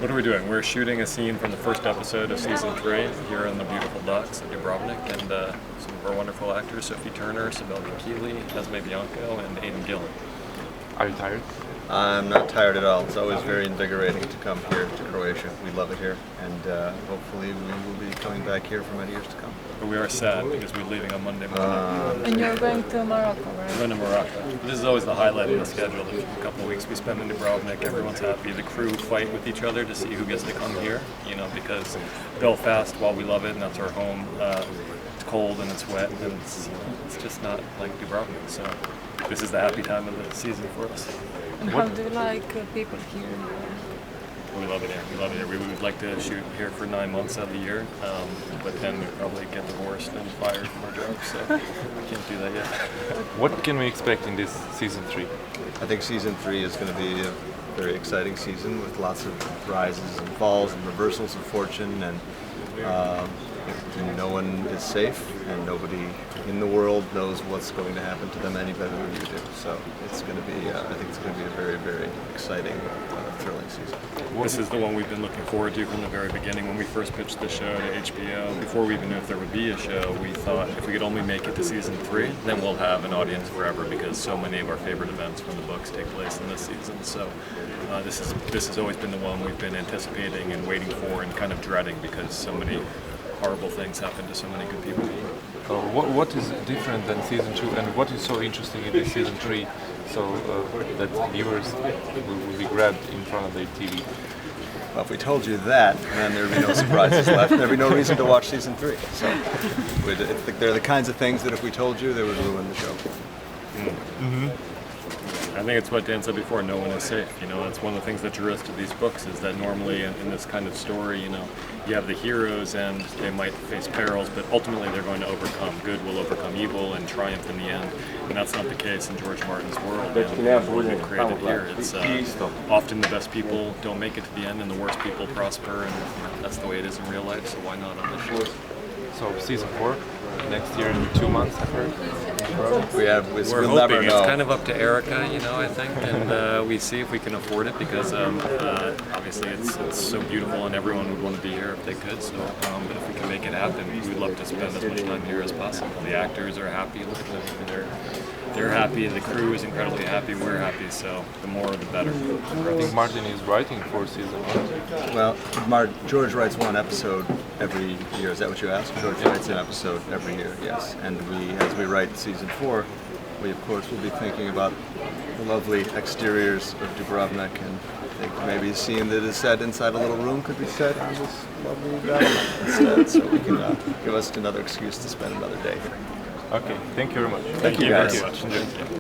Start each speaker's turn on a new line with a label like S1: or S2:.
S1: What are we doing? We're shooting a scene from the first episode of season 3 here on the beautiful docks of Dubrovnik, and some of our wonderful actors, Sophie Turner, Sibel Keely, Esme Bianco, and Aidan Gillen.
S2: Are you tired?
S3: I'm not tired at all. It's always very invigorating to come here to Croatia. We love it here, and hopefully we will be coming back here for many years to come.
S1: But we are sad because we're leaving on Monday morning.
S4: And you're going to Morocco,
S1: We're
S4: right?
S1: going to Morocco. This is always the highlight of the schedule. The couple of weeks we spend in Dubrovnik, everyone's happy. The crew fight with each other to see who gets to come here, because Belfast, while we love it and that's our home, it's cold and it's wet and it's just not like Dubrovnik. So this is the happy time of the season for us.
S4: And how do you like people here?
S1: We love it here. We love it here. We would like to shoot here for 9 months out of the year, but then we'd probably get divorced and fired from our jobs, so we can't do that yet.
S2: What can we expect in this season 3?
S3: I think season 3 is going to be a very exciting season with lots of rises and falls and reversals of fortune, and no one is safe, and nobody in the world knows what's going to happen to them any better than you do. So it's going to be, I think it's going to be a very, very exciting, thrilling season.
S1: This is the one we've been looking forward to from the very beginning. When we first pitched the show to HBO, before we even knew if there would be a show, we thought if we could only make it to season 3, then we'll have an audience forever, because so many of our favorite events from the books take place in this season. So this has always been the one we've been anticipating and waiting for and kind of dreading, because so many horrible things happen to so many good people.
S2: What is different than season 2, and what is so interesting in this season 3, so that viewers will be grabbed in front of their TV?
S3: Well, if we told you that, then there'd be no surprises left. There'd be no reason to watch season 3. So they're the kinds of things that if we told you, they would ruin the show.
S2: Mm-hmm.
S1: I think it's what Dan said before, no one is safe. That's one of the things that drew us to these books, is that normally in this kind of story, you have the heroes and they might face perils, but ultimately they're going to overcome. Good will overcome evil and triumph in the end. And that's not the case in George Martin's world. And what we've created here, it's often the best people don't make it to the end and the worst people prosper, and that's the way it is in real life, so why not on this show?
S2: So season 4, next year in 2 months, I've heard.
S1: We're
S3: we'll
S1: hoping.
S3: never know.
S1: It's kind of up to Erica, I think, and we see if we can afford it, because obviously it's so beautiful and everyone would want to be here if they could. So, but if we can make it happen, we'd love to spend as much time here as possible. The actors are happy. Look at them. They're happy. The crew is incredibly happy. We're happy. So the more, the better.
S2: I think Martin is writing for season 1.
S3: Well, George writes one episode every year. Is that what you asked? George writes an episode every year, yes. And as we write season 4, we of course will be thinking about the lovely exteriors of Dubrovnik, and I think maybe a scene that is set inside a little room could be set on this lovely valley instead, so we can give us another excuse to spend another day here.
S2: Okay, thank you very much.
S1: Thank you
S3: guys.
S1: very much.